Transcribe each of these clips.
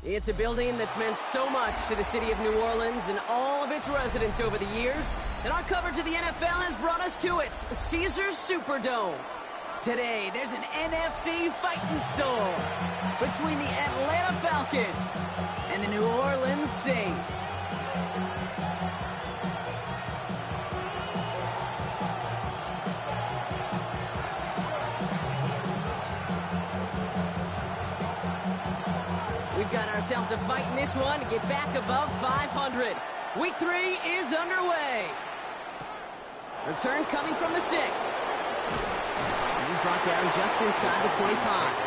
It's a building that's meant so much to the city of New Orleans and all of its residents over the years, and our coverage of the NFL has brought us to it, Caesars Superdome. Today, there's an NFC fighting storm between the Atlanta Falcons and the New Orleans Saints. We've got ourselves a fight in this one to get back above 500. Week 3 is underway. Return coming from the 6. And he's brought down just inside the 25.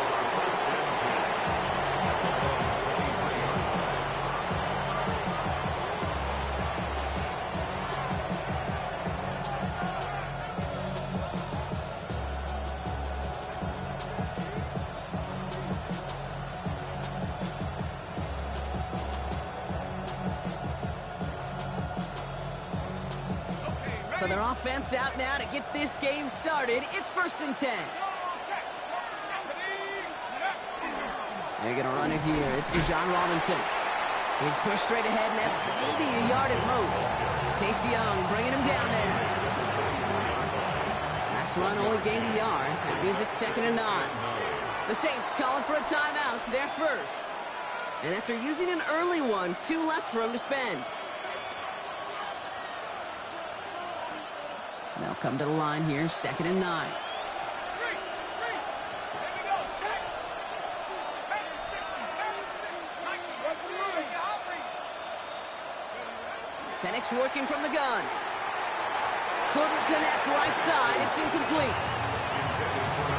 So their offense out now to get this game started. It's 1st and 10. They're going to run it here. It's John Robinson. He's pushed straight ahead, and that's maybe a yard at most. Chase Young bringing him down there. Last run only gained a yard. That means it's 2nd and 9. The Saints calling for a timeout. They're first. And after using an early one, 2 left for him to spend. They'll come to the line here, 2nd and 9. Penix working from the gun. Couldn't connect right side. It's incomplete.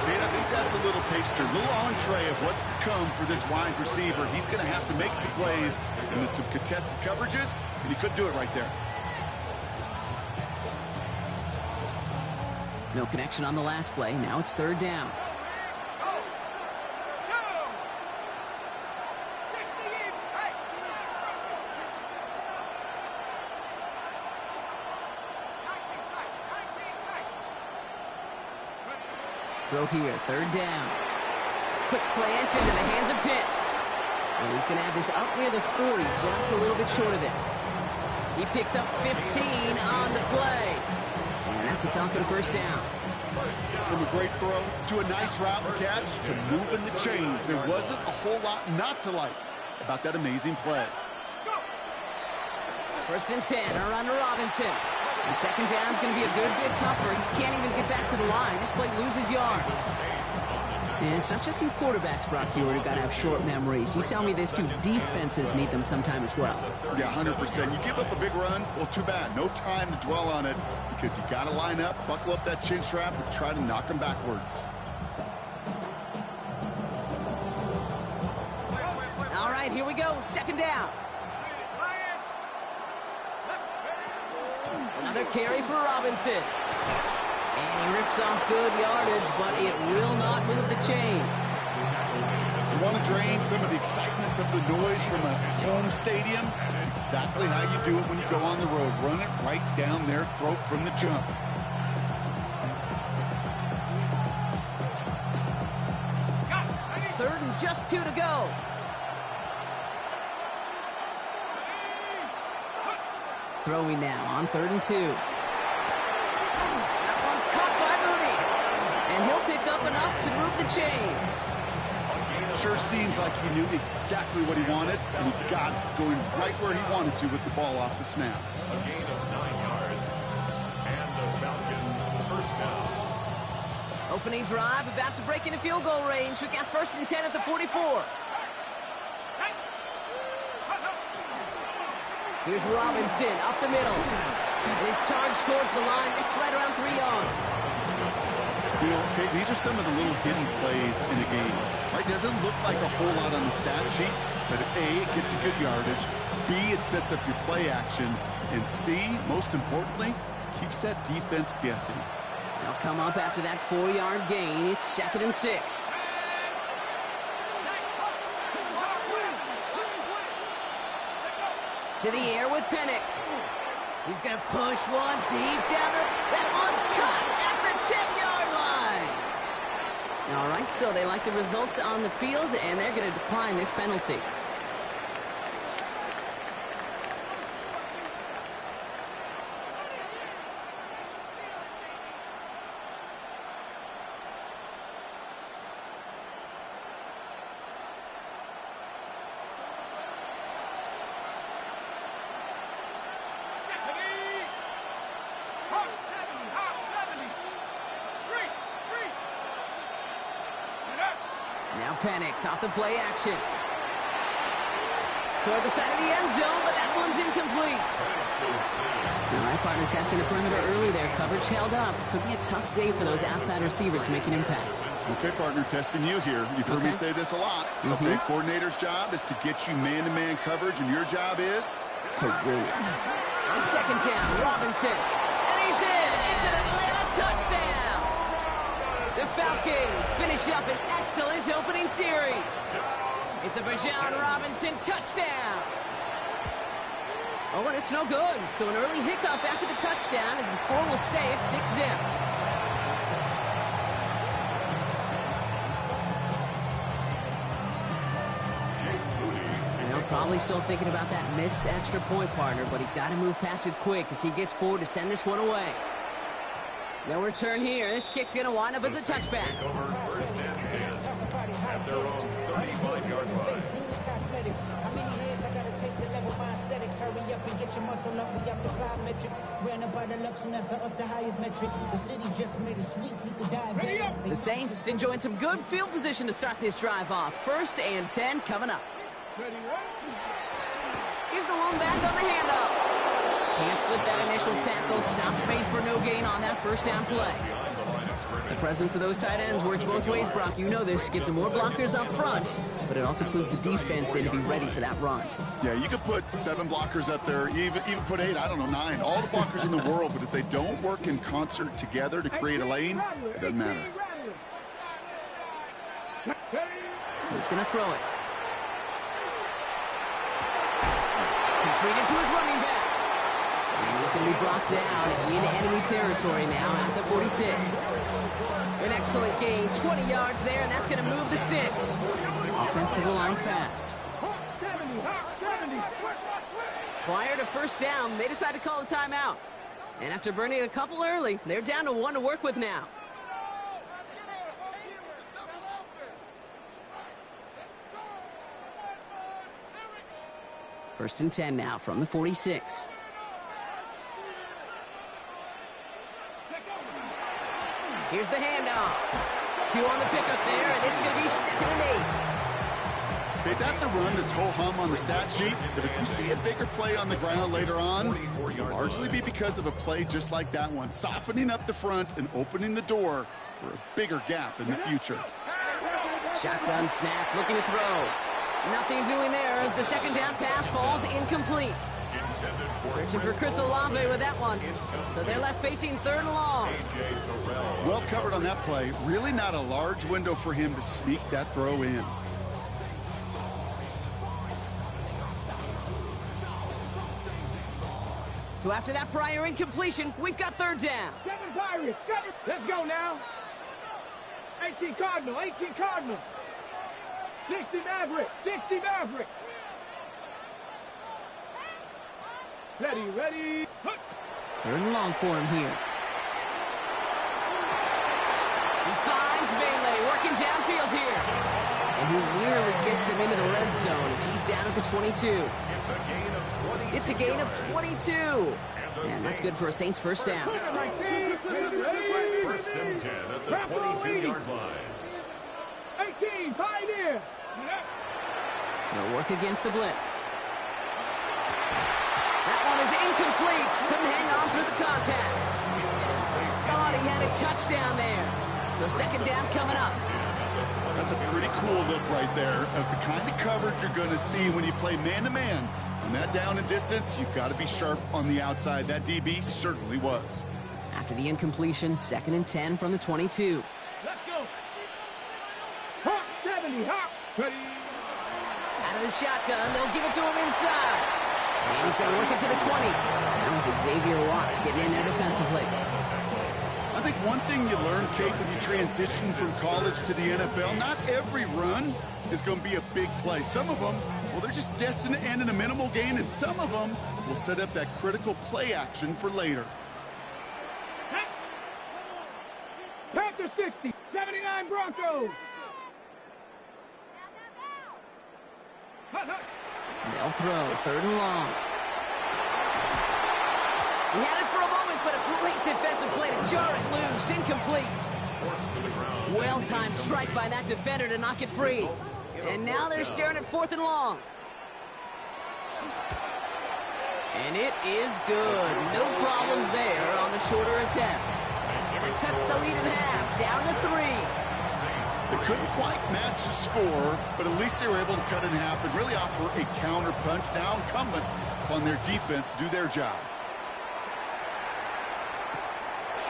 I think that's a little taster, a little entree of what's to come for this wide receiver. He's going to have to make some plays into some contested coverages, and he couldn't do it right there. No connection on the last play. Now it's 3rd down. Throw here, 3rd down. Quick slant into the hands of Pitts. And he's going to have this up near the 40, just a little bit short of it. He picks up 15 on the play. And that's a Falcon 1st down. From a great throw to a nice route and catch to moving the chains. There wasn't a whole lot not to like about that amazing play. 1st and 10, around to Robinson. And 2nd down is going to be a good bit tougher. He can't even get back to the line. This play loses yards. And it's not just you quarterbacks, Brock Hewitt, who've got to have short memories. You tell me these 2 defenses need them sometime as well. Yeah, 100%. You give up a big run, well, too bad. No time to dwell on it because you got to line up, buckle up that chin strap, and try to knock them backwards. All right, here we go. 2nd down. Another carry for Robinson. And he rips off good yardage, but it will not move the chains. You want to drain some of the excitement, some of the noise from a home stadium? It's exactly how you do it when you go on the road. Run it right down their throat from the jump. Third and just 2 to go. Throwing now on 3rd and 2. And he'll pick up enough to move the chains. Sure seems like he knew exactly what he wanted, and he got it going right where he wanted to with the ball off the snap. A gain of 9 yards, and the Falcon 1st down. Opening drive, about to break into field goal range. We got 1st and 10 at the 44. Here's Robinson up the middle. And his charge towards the line. It's right around 3 yards. You know, okay, these are some of the little hidden plays in a game. Right? Doesn't look like a whole lot on the stat sheet, but A, it gets you good yardage. B, it sets up your play action. And C, most importantly, keeps that defense guessing. They'll come up after that 4-yard gain. It's 2nd and 6. To the air with Penix. He's going to push one deep down the... That one's caught at the 10-yard line. All right, so they like the results on the field, and they're going to decline this penalty. Penix off the play action. Toward the side of the end zone, but that one's incomplete. All right, partner, testing the perimeter early there. Coverage held up. Could be a tough day for those outside receivers to make an impact. Okay, partner, testing you here. You've heard me say this a lot. Okay, coordinator's job is to get you man-to-man coverage, and your job is to win it. On second down, Robinson. And he's in. It's an Atlanta touchdown. The Falcons finish up an excellent opening series. It's a Bijan Robinson touchdown. Oh, and it's no good. So an early hiccup after the touchdown as the score will stay at 6-zip. Probably still thinking about that missed extra point, partner, but he's got to move past it quick as he gets forward to send this one away. No return here. This kick's going to wind up as a touchback. First and 10 at their own 35-yard line. The Saints enjoying some good field position to start this drive off. First and 10 coming up. Here's the lone back on the handoff. Can't slip that initial tackle. Stops made for no gain on that first down play. The presence of those tight ends works both ways, Brock. You know this. Gives them more blockers up front, but it also clues the defense in to be ready for that run. Yeah, you could put 7 blockers up there, even put 8, I don't know, 9. All the blockers in the world, but if they don't work in concert together to create a lane, it doesn't matter. He's going to throw it. Completed to his running back. And he's going to be brought down in enemy territory now at the 46. An excellent gain, 20 yards there, and that's going to move the sticks. Offensive line fast. Prior to first down, they decide to call a timeout. And after burning a couple early, they're down to 1 to work with now. First and 10 now from the 46. Here's the handoff. 2 on the pickup there, and it's going to be 2nd and 8. Okay, that's a run that's ho-hum on the stat sheet, but if you see a bigger play on the ground later on, it'll largely be because of a play just like that one, softening up the front and opening the door for a bigger gap in the future. Shotgun snap, looking to throw. Nothing doing there as the second down pass falls incomplete. Searching for Chris Olave with that one. So they're left facing 3rd and long. Well covered on that play. Really not a large window for him to sneak that throw in. So after that prior incompletion, we've got 3rd down. 7 Pirates, 7. Let's go now. 18 Cardinal, 18 Cardinal. 60 Maverick, 60 Maverick. Ready. 3rd and long for him here. He finds Bailey working downfield here. And he nearly gets them into the red zone as he's down at the 22. It's a gain of 22. And that's good for a Saints first down. First and 10 at the 22-yard line. 18, Pioneer. They'll work against the blitz. That one is incomplete. Couldn't hang on through the contact. Thought he had a touchdown there. So 2nd down coming up. That's a pretty cool look right there of the kind of coverage you're going to see when you play man-to-man. On that down and distance, you've got to be sharp on the outside. That DB certainly was. After the incompletion, 2nd and 10 from the 22. Let's go. Hawk 70, Hawk. Ready. Out of the shotgun, they'll give it to him inside. And he's going to work it to the 20. That was Xavier Watts getting in there defensively. I think one thing you learn, Kate, when you transition from college to the NFL, not every run is going to be a big play. Some of them, well, they're just destined to end in a minimal gain, and some of them will set up that critical play action for later. Panther 60, 79 Broncos. They'll throw 3rd and long. He had it for a moment, but a great defensive play to jar it loose. Incomplete. Well-timed strike by that defender to knock it free. And now they're staring at 4th and long. And it is good. No problems there on the shorter attempt. And that cuts the lead in half, down to 3. They couldn't quite match the score, but at least they were able to cut it in half and really offer a counter punch. Now incumbent upon their defense to do their job.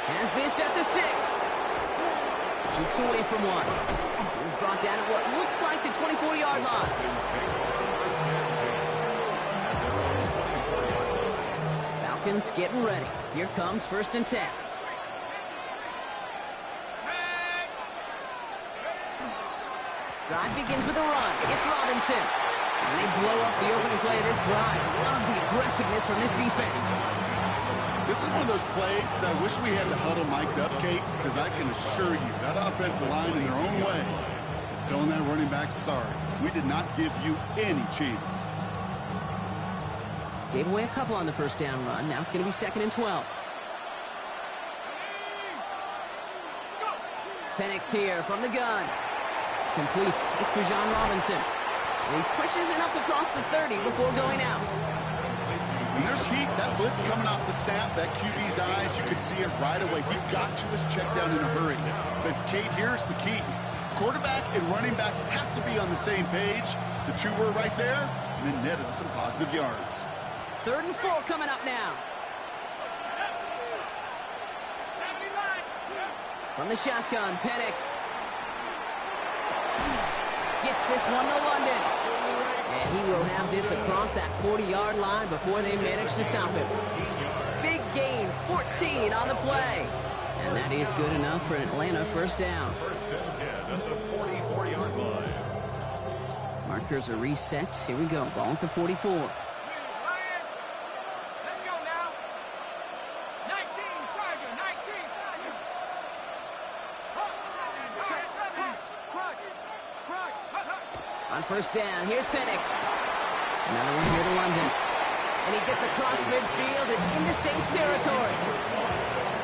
Has this at the 6. Jukes away from one. He's brought down at what looks like the 24-yard line. Falcons getting ready. Here comes 1st and 10. Drive begins with a run. It's Robinson. And they blow up the opening play of this drive. Love the aggressiveness from this defense. This is one of those plays that I wish we had the huddle mic'd up, Kate, because I can assure you that offensive line in their own way is telling that running back, sorry, we did not give you any chance. Gave away a couple on the 1st down run. Now it's going to be 2nd and 12. Penix here from the gun. Complete. It's Bijan Robinson. And he pushes it up across the 30 before going out. When there's heat, that blitz coming off the snap, that QB's eyes, you could see it right away. He got to his check down in a hurry. But, Kate, here's the key. Quarterback and running back have to be on the same page. The two were right there, and then netted some positive yards. 3rd and 4 coming up now. From the shotgun, Penix. Gets this one to London. And he will have this across that 40-yard line before they manage to stop him. Big gain, 14 on the play. And that is good enough for an Atlanta 1st down. 1st and 10 at the 44-yard line. Markers are reset. Here we go. Ball at the 44. Let's go now. 19, Tiger, 19, Tiger. On 1st down, here's Penix. Another one here to London. And he gets across midfield and into Saints territory.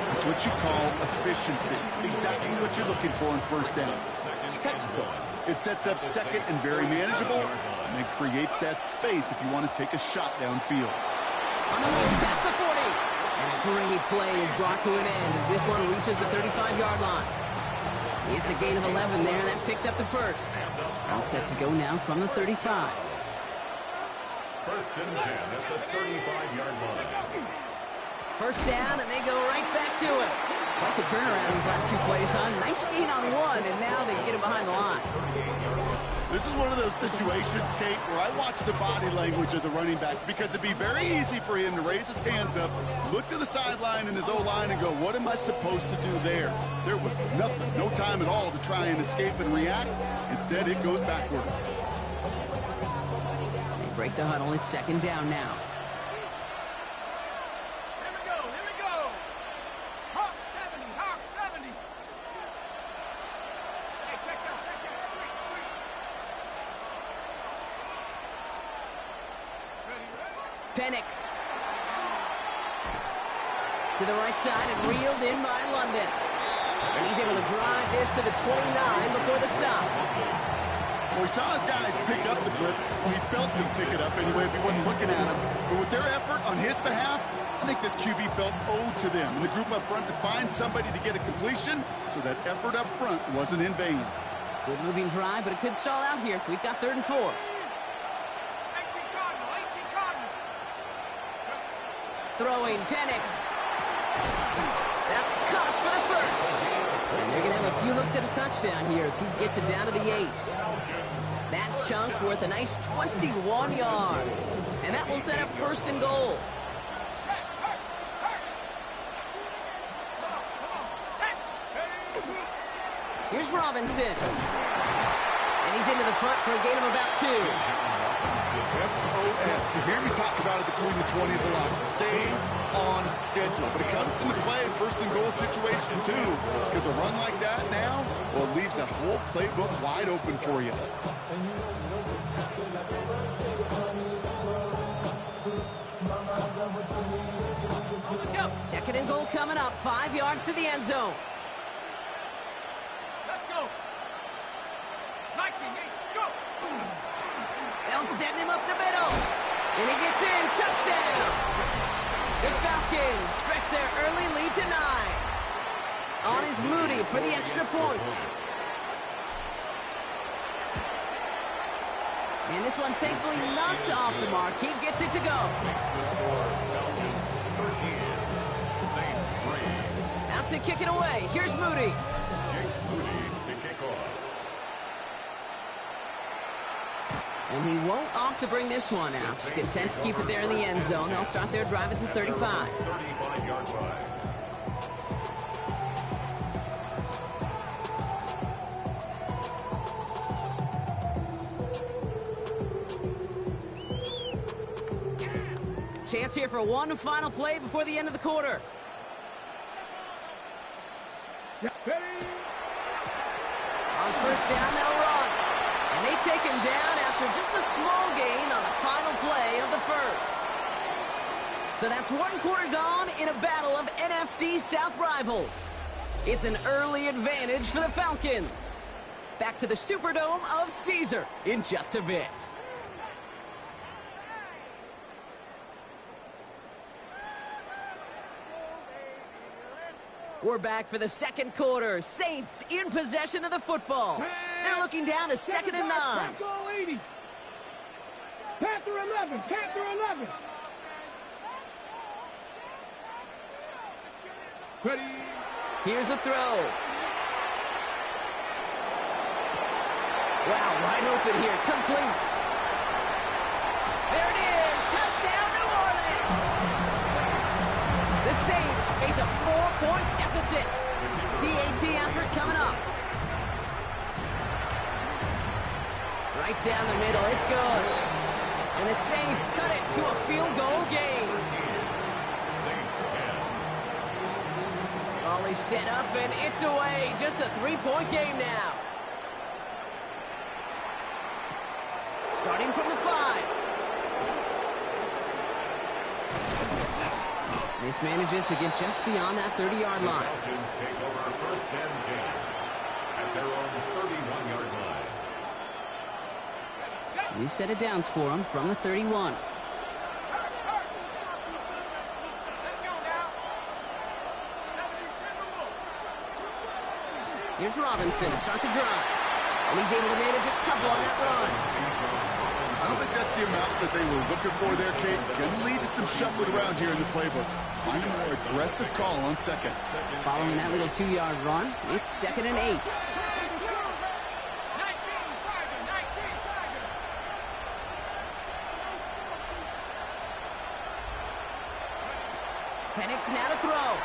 That's what you call efficiency. Exactly what you're looking for in 1st down. Textbook. It sets up 2nd and very manageable, and it creates that space if you want to take a shot downfield. On the move past the 40. And a great play is brought to an end as this one reaches the 35-yard line. It's a gain of 11 there. That picks up the 1st. All set to go now from the 35. 1st and 10 at the 35-yard line. 1st down, and they go right back to it. Like the turnaround these last 2 plays, huh? Nice gain on 1, and now they get him behind the line. This is one of those situations, Kate, where I watch the body language of the running back because it'd be very easy for him to raise his hands up, look to the sideline in his O-line and go, what am I supposed to do there? There was nothing, no time at all to try and escape and react. Instead, it goes backwards. They break the huddle. It's 2nd down now. Here we go. Hawk 70, Hawk 70. Hey, check out, street. Penix. To the right side and reeled in by London. And he's able to drive this to the 29 before the stop. Well, we saw his guys pick up the blitz. We felt them pick it up anyway if we wasn't looking at him. But with their effort on his behalf, I think this QB felt owed to them and the group up front to find somebody to get a completion so that effort up front wasn't in vain. Good moving drive, but it could stall out here. We've got 3rd and 4. 18 Cardinal. Throwing Penix. That's caught for the 1st. And they're going to have a few looks at a touchdown here as he gets it down to the 8. That chunk worth a nice 21 yards. And that will set up 1st and goal. Here's Robinson. And he's into the front for a gain of about 2. SOS. You hear me talk about it between the 20s a lot. Stay on schedule. But it comes into play in 1st and goal situations too. Because a run like that now, well, it leaves that whole playbook wide open for you. Second and goal coming up. 5 yards to the end zone. Let's go. Go. They'll send him up the middle. And he gets in. Touchdown. The Falcons stretch their early lead to 9. On is Moody for the extra point. And this one thankfully not off the mark. He gets it to go. Makes the score Falcons 13, Saints 3. Out to kick it away. Here's Moody. Jake Moody to kick off. And he won't opt to bring this one out. He's content to keep it there in the end zone. They'll start their drive at the 35. 35-yard line. Chance here for one final play before the end of the quarter. Ready. On first down, they'll run. And they take him down after just a small gain on the final play of the first. So that's one quarter gone in a battle of NFC South rivals. It's an early advantage for the Falcons. Back to the Superdome of Caesar in just a bit. We're back for the second quarter. Saints in possession of the football. They're looking down to 2nd and 9. Panther 11. Ready. Here's a throw. Wow, wide open here. Complete. There it is. Touchdown, New Orleans. The Saints face a 4-point deficit. PAT effort coming up. Right down the middle. It's good. And the Saints cut it to a field goal game. Saints 10. Volley set up, and it's away. Just a 3-point game now. Starting from the 5. Mismanages to get just beyond that 30-yard line. Falcons take over first and 10 at their own 31-yard line. New set of downs for him from the 31. Let's go now. 72. Here's Robinson to start the drive. And he's able to manage a couple on that run. I don't think that's the amount that they were looking for there, Kate. Going to lead to some shuffling around here in the playbook. Find a more aggressive call on second. Following that little 2-yard run, it's 2nd and 8. Penix now to throw.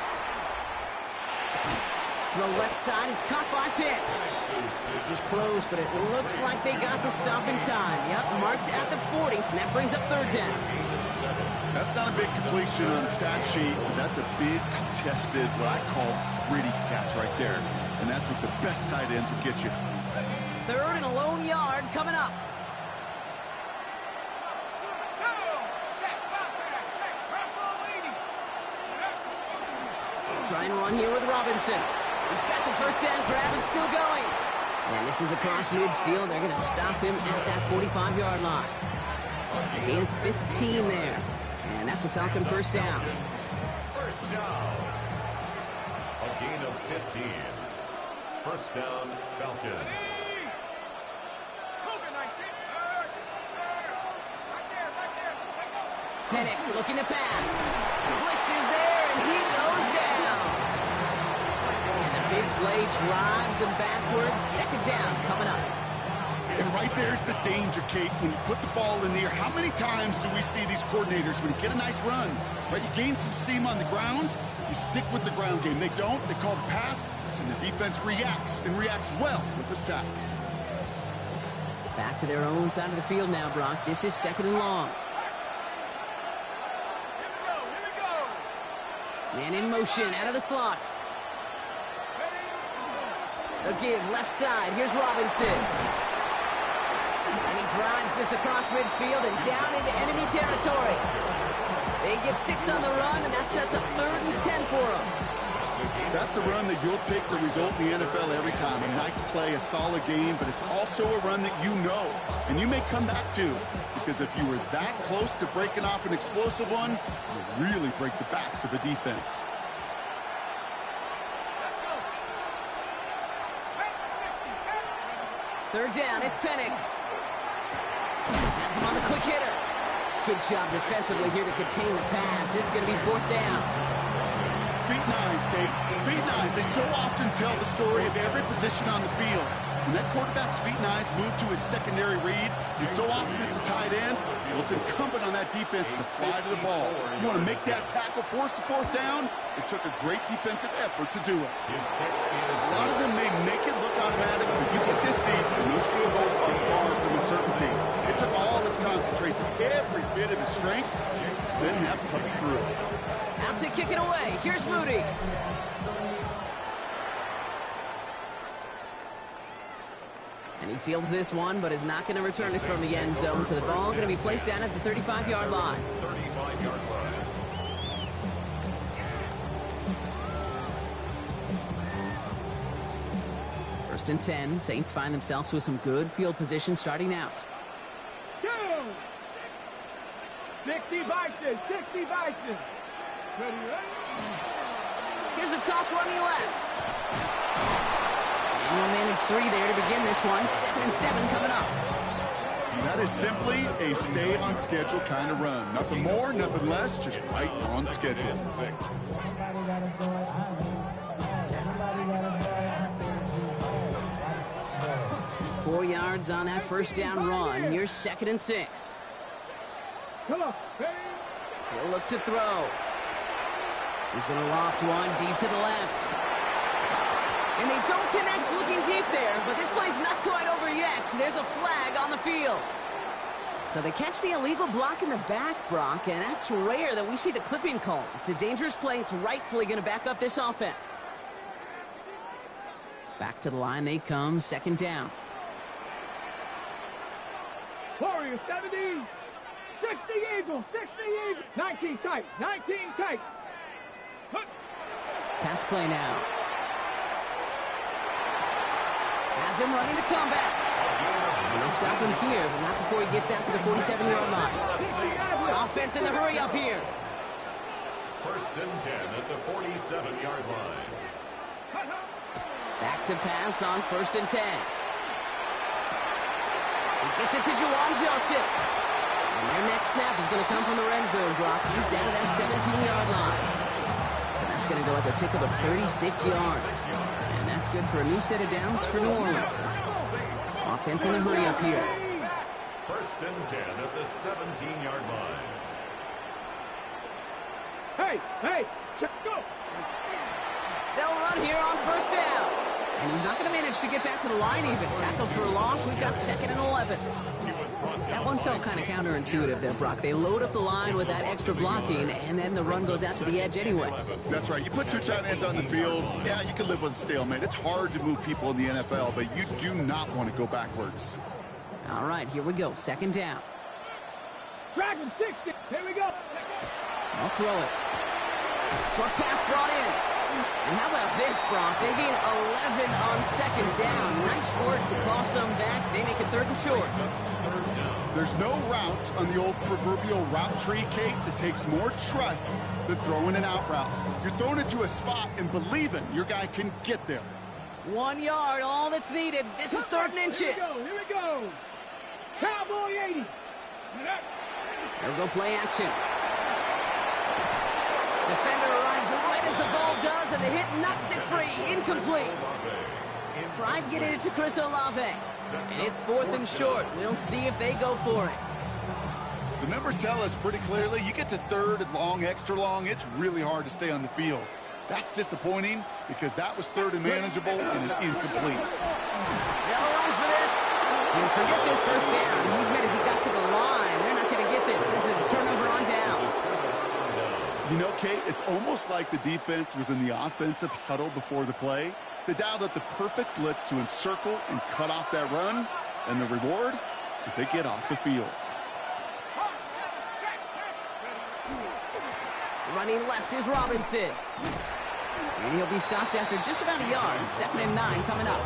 The left side is caught by Pitts. This is close, but it looks like they got the stop in time. Yep, marked at the 40, and that brings up 3rd down. That's not a big completion on the stat sheet, but that's a big contested, what I call gritty catch right there. And that's what the best tight ends will get you. 3rd and a lone yard coming up. Try and run here with Robinson. He's got the first down grab and still going. And this is across midfield. They're going to stop him at that 45-yard line. Gain of 15 there. And that's a Falcon first down. First down. A gain of 15. First down, Falcons. Penix looking to pass. Blitz is there, and he goes down. And the big play drives them backwards. 2nd down coming up. And right there's the danger, Kate. When you put the ball in the air, how many times do we see these coordinators, when you get a nice run, right, you gain some steam on the ground, you stick with the ground game. They don't. They call the pass, and the defense reacts, and reacts well with the sack. Back to their own side of the field now, Brock. This is 2nd and long. Man in motion, out of the slot. A give, left side. Here's Robinson. And he drives this across midfield and down into enemy territory. They get 6 on the run, and that sets up 3rd and 10 for them. That's a run that you'll take the result in the NFL every time. A nice play, a solid game, but it's also a run that you know, and you may come back to. Because if you were that close to breaking off an explosive one, you really break the backs of the defense. Third down, it's Penix. That's him on the quick hitter. Good job defensively here to contain the pass. This is going to be 4th down. Feet and eyes, Kate. Feet and eyes. They so often tell the story of every position on the field. When that quarterback's feet and eyes move to his secondary read, and so often it's a tight end, well, it's incumbent on that defense to fly to the ball. You want to make that tackle, force the 4th down? It took a great defensive effort to do it. A lot of them may make it look automatic, but you get this deep, and those field goals are far from a certainty. It took all his concentration, every bit of his strength, to send that puppy through. Out to kick it away. Here's Moody. And he fields this one, but is not going to return it from the end zone. So the ball going to be placed down at the 35-yard line. 35-yard line. First and 10. Saints find themselves with some good field position starting out. 60 Bison, 60 Bison. Ready, ready? Here's a toss running left. And he'll manage 3 there to begin this one. 2nd and 7 coming up. That is simply a stay on schedule kind of run. Nothing more, nothing less, just right on schedule. 4 yards on that first down run. Here's 2nd and 6. Come on, ready? He'll look to throw. He's going to loft one deep to the left. And they don't connect looking deep there, but this play's not quite over yet. There's a flag on the field. So they catch the illegal block in the back, Brock, and that's rare that we see the clipping call. It's a dangerous play. It's rightfully going to back up this offense. Back to the line they come, 2nd down. Warriors, 70s. 60 Eagles, 60 Eagles. 19 tight, 19 tight. Pass play now. Has him running the comeback. And they'll stop him here, but not before he gets out to the 47-yard line. Offense in the hurry up here. 1st and 10 at the 47-yard line. Back to pass on 1st and 10. He gets it to Juwan Johnson. And their next snap is going to come from the red zone, Brock. He's down at that 17-yard line. So that's going to go as a pickup of 36 yards. And that's good for a new set of downs for New Orleans. Offense in the hurry up here. 1st and 10 at the 17-yard line. Hey, go. They'll run here on 1st down. And he's not going to manage to get back to the line even. Tackled for a loss. We've got 2nd and 11. That one felt kind of counterintuitive there, Brock. They load up the line with that extra blocking, and then the run goes out to the edge anyway. That's right. You put 2 tight ends on the field, yeah, you can live with a stalemate. It's hard to move people in the NFL, but you do not want to go backwards. All right, here we go. 2nd down. Drag him, 60. Here we go. I'll throw it. Short pass brought in. And how about this, Brock? They gain 11 on 2nd down. Nice work to cross them back. They make it 3rd and short. There's no routes on the old proverbial route tree, Kate, that takes more trust than throwing an out route. You're throwing it to a spot and believing your guy can get there. 1 yard, all that's needed. This is 3rd and inches. Here we go. Cowboy 80. There go play action. Defender arrives right as the ball does, and the hit knocks it free. Incomplete. Tried getting it to Chris Olave. And it's 4th and short. We'll see if they go for it. The numbers tell us pretty clearly, you get to 3rd and long, extra long, it's really hard to stay on the field. That's disappointing because that was 3rd and manageable and incomplete. They'll run for this. And forget this 1st down. He's made as he got to the line. They're not going to get this. This is a turnover on downs. You know, Kate, it's almost like the defense was in the offensive huddle before the play. They dialed up the perfect blitz to encircle and cut off that run. And the reward? as they get off the field. Running left is Robinson. And he'll be stopped after just about a yard. 2nd and 9 coming up.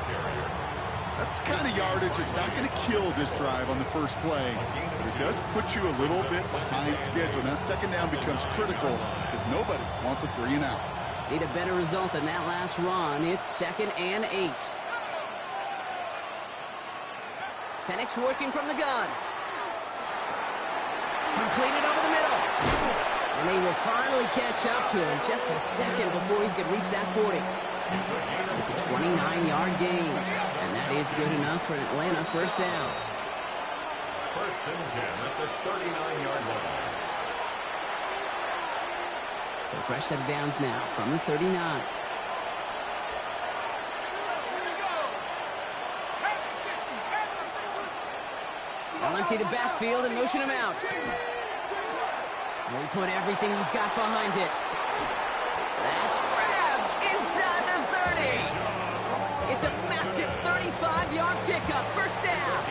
That's the kind of yardage that's not going to kill this drive on the first play. But it does put you a little bit behind schedule. Now 2nd down becomes critical because nobody wants a 3 and out. Need a better result than that last run. It's 2nd and 8. Penix working from the gun. Completed over the middle. And they will finally catch up to him just a second before he could reach that 40. It's a 29-yard gain. And that is good enough for an Atlanta first down. 1st and 10 at the 39-yard line. So fresh set of downs now from the 39. They'll empty the backfield and motion him out. He put everything he's got behind it. That's grabbed inside the 30. It's a massive 35-yard pickup, first down.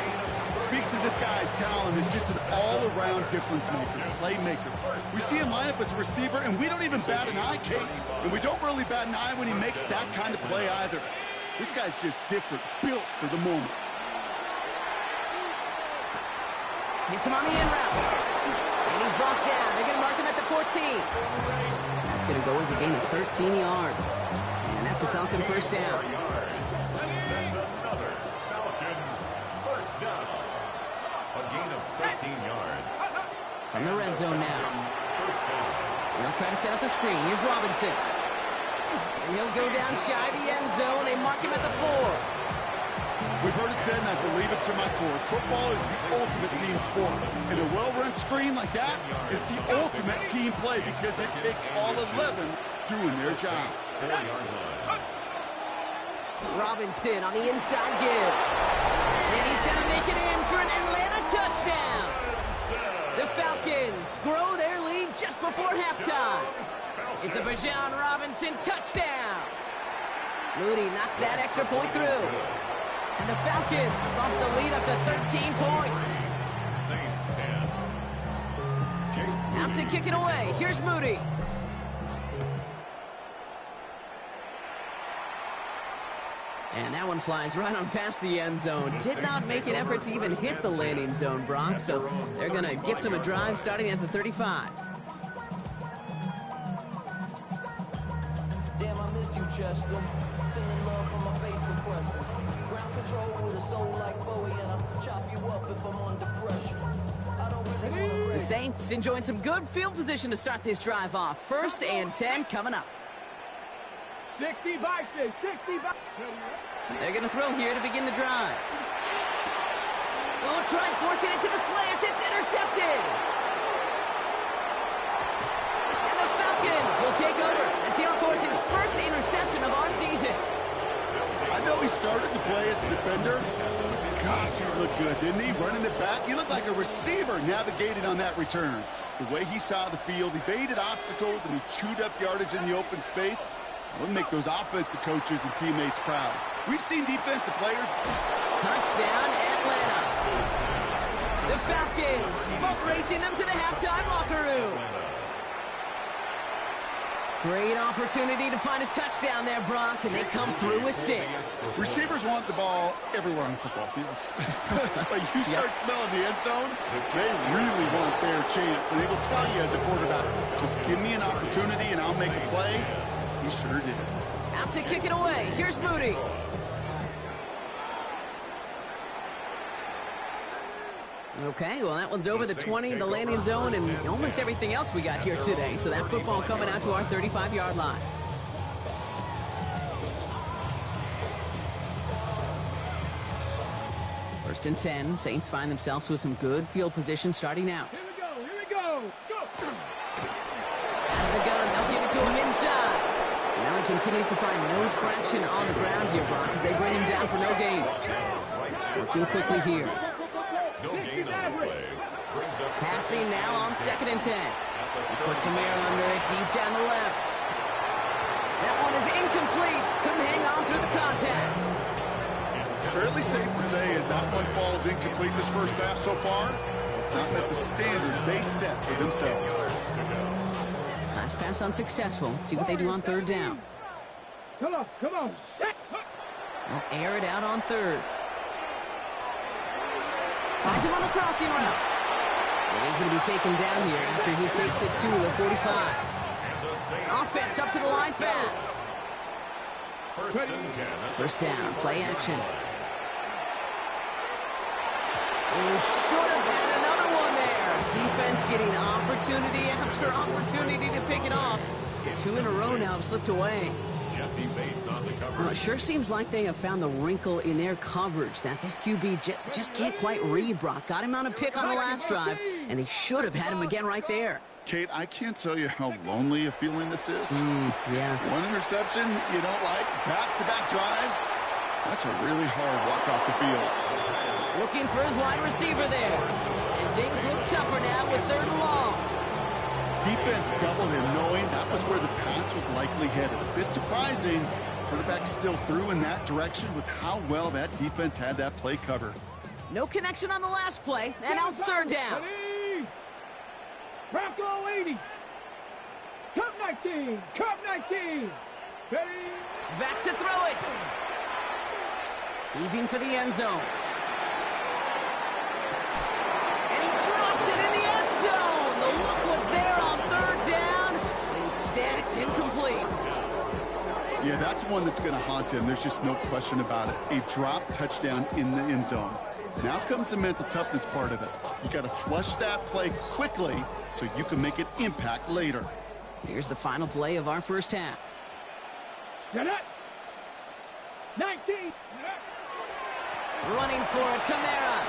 Speaks to this guy's talent as just an all-around difference maker, playmaker. We see him line up as a receiver, and we don't even bat an eye, Kate. And we don't really bat an eye when he makes that kind of play either. This guy's just different, built for the moment. Hits him on the in route. And he's brought down. They're going to mark him at the 14. That's going to go as a gain of 13 yards. And that's a Falcon first down. That's another Falcons first down. A gain of 13 yards. From the red zone now. First down. They'll try to set up the screen. Here's Robinson. And he'll go down shy of the end zone. They mark him at the 4. We've heard it said, and I believe it to my core, football is the ultimate team sport. And a well-run screen like that is the ultimate team play because it takes all 11 doing their jobs. Robinson on the inside give. And he's going to make it in for an Atlanta touchdown. The Falcons grow their lead just before halftime. It's a Bijan Robinson touchdown. Moody knocks that extra point through. And the Falcons bump the lead up to 13 points. Saints 10. Out to kick it away. Here's Moody. And that one flies right on past the end zone. Did not make an effort to even hit the landing zone, Brock. So they're going to gift him a drive starting at the 35. Damn, I miss you, Chester. Sending love from my bass compressor. Ground control with a soul like Bowie, and I'll chop you up if I'm under pressure. I don't really want to. The Saints enjoying some good field position to start this drive off. 1st and 10 coming up. 60 vices, 60 vices. They're going to throw here to begin the drive. Oh, try forcing it to the slant. It's intercepted. And the Falcons will take over as he records his first interception of our season. I know he started to play as a defender. Gosh, he looked good, didn't he? Running it back. He looked like a receiver navigating on that return. The way he saw the field, he baited obstacles, and he chewed up yardage in the open space. We'll make those offensive coaches and teammates proud. We've seen defensive players. Touchdown, Atlanta. The Falcons both racing them to the halftime locker room. Great opportunity to find a touchdown there, Brock, and they come through with 6. Receivers want the ball everywhere on the football field. But you start smelling the end zone, they really want their chance. And they will tell you as a quarterback, just give me an opportunity and I'll make a play. He sure did. Out to kick it away. Here's Moody. Okay, well, that one's over the 20, the landing zone, and almost everything else we got here today. So that football coming out to our 35-yard line. First and 10, Saints find themselves with some good field position starting out. Here we go, here we go. Go. Out of the gun, they'll give it to him inside. Now he continues to find no traction on the ground here, Brock, as they bring him down for no gain. Working quickly here. No gain on the play. Brings up Passing now on 2nd and 10. He puts some air under it deep down the left. That one is incomplete. Couldn't hang on through the contact. Fairly safe to say as that one falls incomplete this first half so far, it's not met the standard they set for themselves. Last pass unsuccessful. Let's see what they do on third down. Come on, come on. Set. They'll air it out on third. Finds him on the crossing route. Well, he's going to be taken down here after he takes it to the 45. Offense up to the line fast. First down, play action. He should have had another one there. Defense getting opportunity after opportunity to pick it off. 2 in a row now have slipped away. Well, it sure seems like they have found the wrinkle in their coverage that this QB just can't quite read, Brock. Got him on a pick on the last drive, and they should have had him again right there. Kate, I can't tell you how lonely a feeling this is. Yeah. One interception you don't like, back-to-back drives. That's a really hard walk off the field. Looking for his wide receiver there. And things look tougher now with third and long. Defense doubled him, knowing that was where the pass was likely headed. A bit surprising. Quarterback still threw in that direction with how well that defense had that play covered. No connection on the last play, and now it's third down. Bronco 80. Cup 19. Cup 19. Ready. Back to throw it. Heaving for the end zone. And he drops it in the end zone. The look was there on third down. Instead, it's incomplete. Yeah, that's one that's going to haunt him. There's just no question about it. A drop touchdown in the end zone. Now comes the mental toughness part of it. You got to flush that play quickly so you can make an impact later. Here's the final play of our first half. Get it. 19. Running for it, Kamara.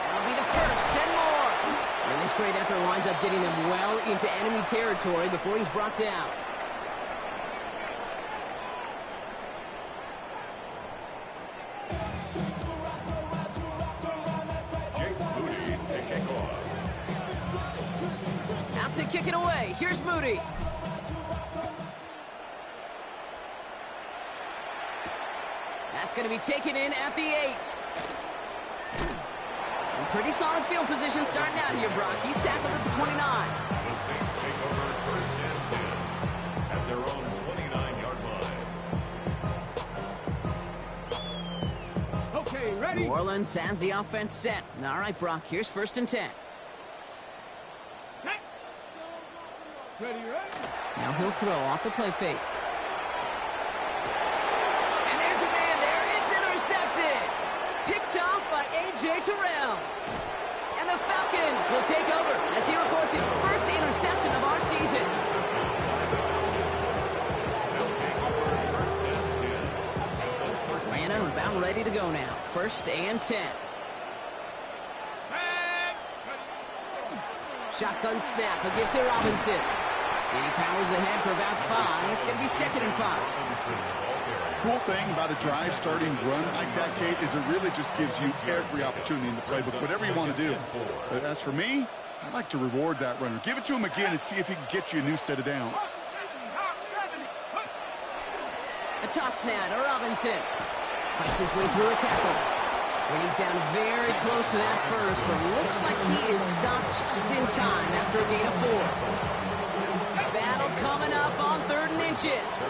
That'll be the first and more. And this great effort winds up getting him well into enemy territory before he's brought down. Out to kick it away. Here's Moody. That's going to be taken in at the 8. And pretty solid field position starting out here, Brock. He's tackled at the 29. The Saints take over first and 10 at their own 29-yard line. Okay, ready. New Orleans has the offense set. All right, Brock, here's first and 10. Ready, ready. Now he'll throw off the play fake. And there's a man there. It's intercepted. Picked off by A.J. Terrell. And the Falcons will take over as he records his first interception of our season. Atlanta about ready to go now. First and 10. Shotgun snap. A give to Robinson. And he powers ahead for about 5. It's going to be second and 5. Cool thing about a drive starting run like that, Kate, is it really just gives you every opportunity in the playbook, whatever you want to do. But as for me, I like to reward that runner. Give it to him again and see if he can get you a new set of downs. A toss snap to Robinson. Fights his way through a tackle. And he's down very close to that first, but looks like he is stopped just in time after a gain of 4. Battle coming up on 3rd and inches.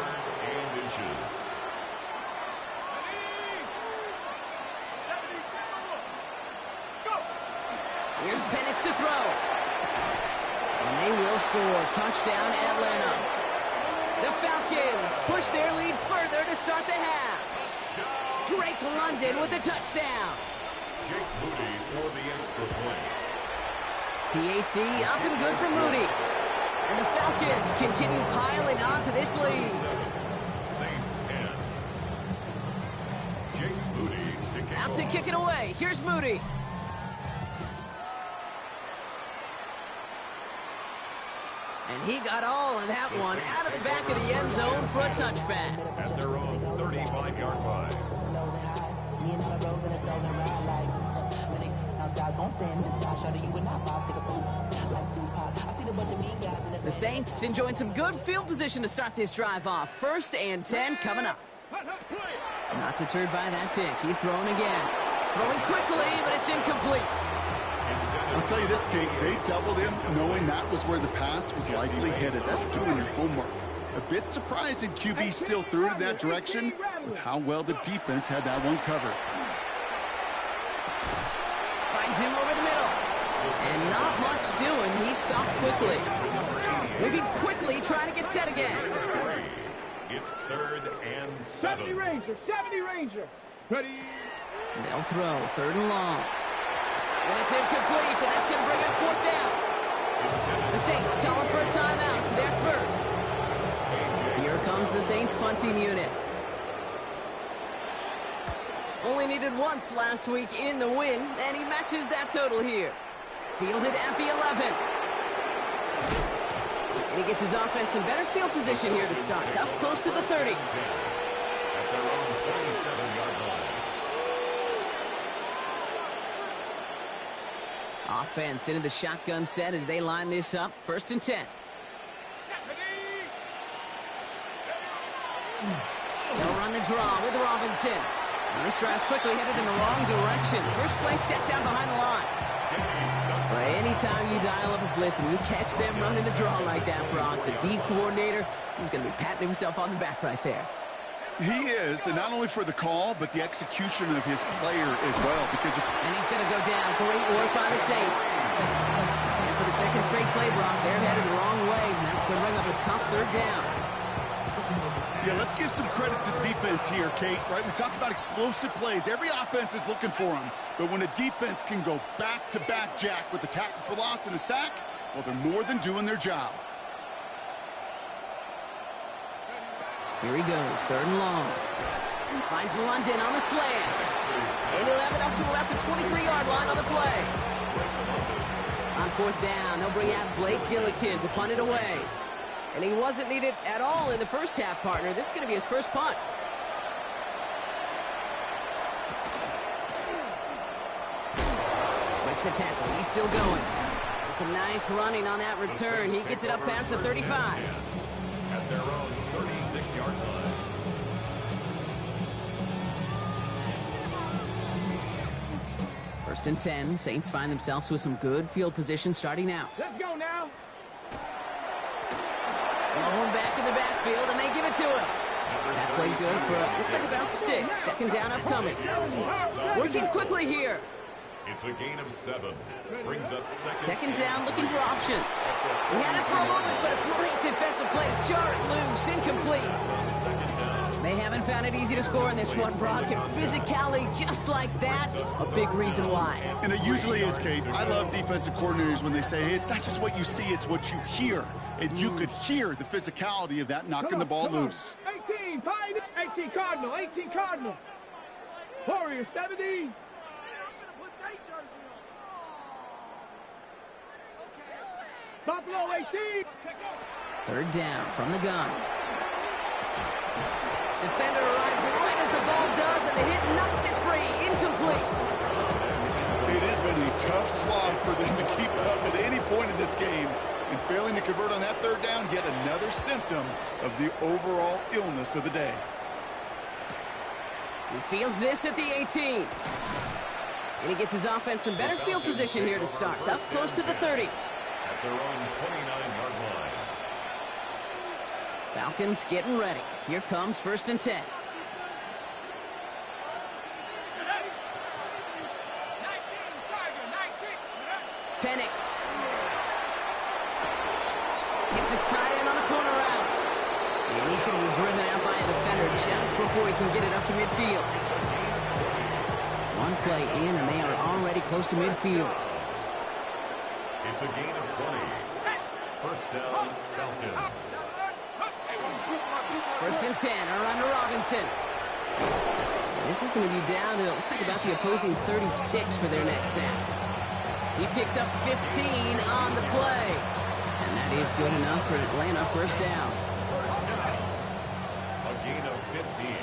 Here's Penix to throw. And they will score. Touchdown, Atlanta. The Falcons push their lead further to start the half. Drake London with the touchdown. Jake Moody for the extra point. PAT up and good for Moody. And the Falcons continue piling on to this lead. Saints 10. Jake Moody to kick Out to off. kick it away. Here's Moody. And he got all of that one out of the back of the end zone for a touchback. At their own 35-yard line. The Saints enjoying some good field position to start this drive off. First and 10 coming up. Not deterred by that pick. He's throwing again. Throwing quickly, but it's incomplete. I'll tell you this, Kate, they doubled him knowing that was where the pass was likely headed. That's doing your homework. A bit surprising QB still threw it in that direction with how well the defense had that one covered. Finds him over the middle. And not much doing. He stopped quickly. Moving quickly, trying to get set again. It's 3rd and 70 7. Ranger, 70 Ranger. Ready? They'll throw 3rd and long. And it's incomplete, and that's going to bring up 4th down. The Saints calling for a timeout. So they're first. Here comes the Saints punting unit. Only needed once last week in the win, and he matches that total here. Fielded at the 11. And he gets his offense in better field position here to start. Up close to the 30. At their own 27-yard line. Offense into the shotgun set as they line this up. 1st and 10. They'll run the draw with Robinson. And this drive's quickly headed in the wrong direction. First play set down behind the line. But anytime you dial up a blitz and you catch them running the draw like that, Brock, the D coordinator, he's going to be patting himself on the back right there. He is, and not only for the call, but the execution of his player as well. And he's going to go down. Great work by the Saints. And for the second straight play, Brock, they're headed the wrong way. And that's going to bring up a tough 3rd down. Yeah, let's give some credit to the defense here, Kate. Right, we talk about explosive plays. Every offense is looking for them. But when a defense can go back-to-back, Jack, with a tackle for loss and a sack, well, they're more than doing their job. Here he goes, 3rd and long. Finds London on the slant. And he'll have it up to about the 23-yard line on the play. On 4th down, they'll bring out Blake Gillikin to punt it away. And he wasn't needed at all in the first half, partner. This is going to be his first punt. Breaks a tackle. He's still going. It's a nice running on that return. He gets it up past the 35. At their own 36-yard line. First and 10. Saints find themselves with some good field position starting out. Let's go now. Going back in the backfield, and they give it to him. That played good for, looks like about 6. 2nd down upcoming. Working quickly here. It's a gain of 7. Brings up 2nd down, looking for options. He had it for a moment, but a great defensive play to jar it loose. Incomplete. They haven't found it easy to score in this one, Brock, and physicality just like that, a big reason why. And it usually is, Kate. I love defensive coordinators when they say, hey, it's not just what you see, it's what you hear. And you could hear the physicality of that knocking the ball loose. 18, 18 Cardinal, 18 Cardinal. Warrior 70. Buffalo 18. 3rd down from the gun. Defender arrives right as the ball does, and the hit knocks it free. Incomplete. It has been a tough slog for them to keep up at any point in this game. And failing to convert on that 3rd down, yet another symptom of the overall illness of the day. He fields this at the 18. And he gets his offense in better field position here to start. Up close to the 30. At their own 29-yard line. Falcons getting ready. Here comes 1st and 10. Penix. Gets his tight end on the corner route. And he's going to be driven out by a defender just before he can get it up to midfield. One play in, and they are already close to midfield. It's a gain of 20. 1st down, Falcons. 1st and 10, around to Robinson. And this is going to be down to, it looks like about the opposing 36 for their next snap. He picks up 15 on the play. And that is good enough for Atlanta. 1st down. A gain of 15.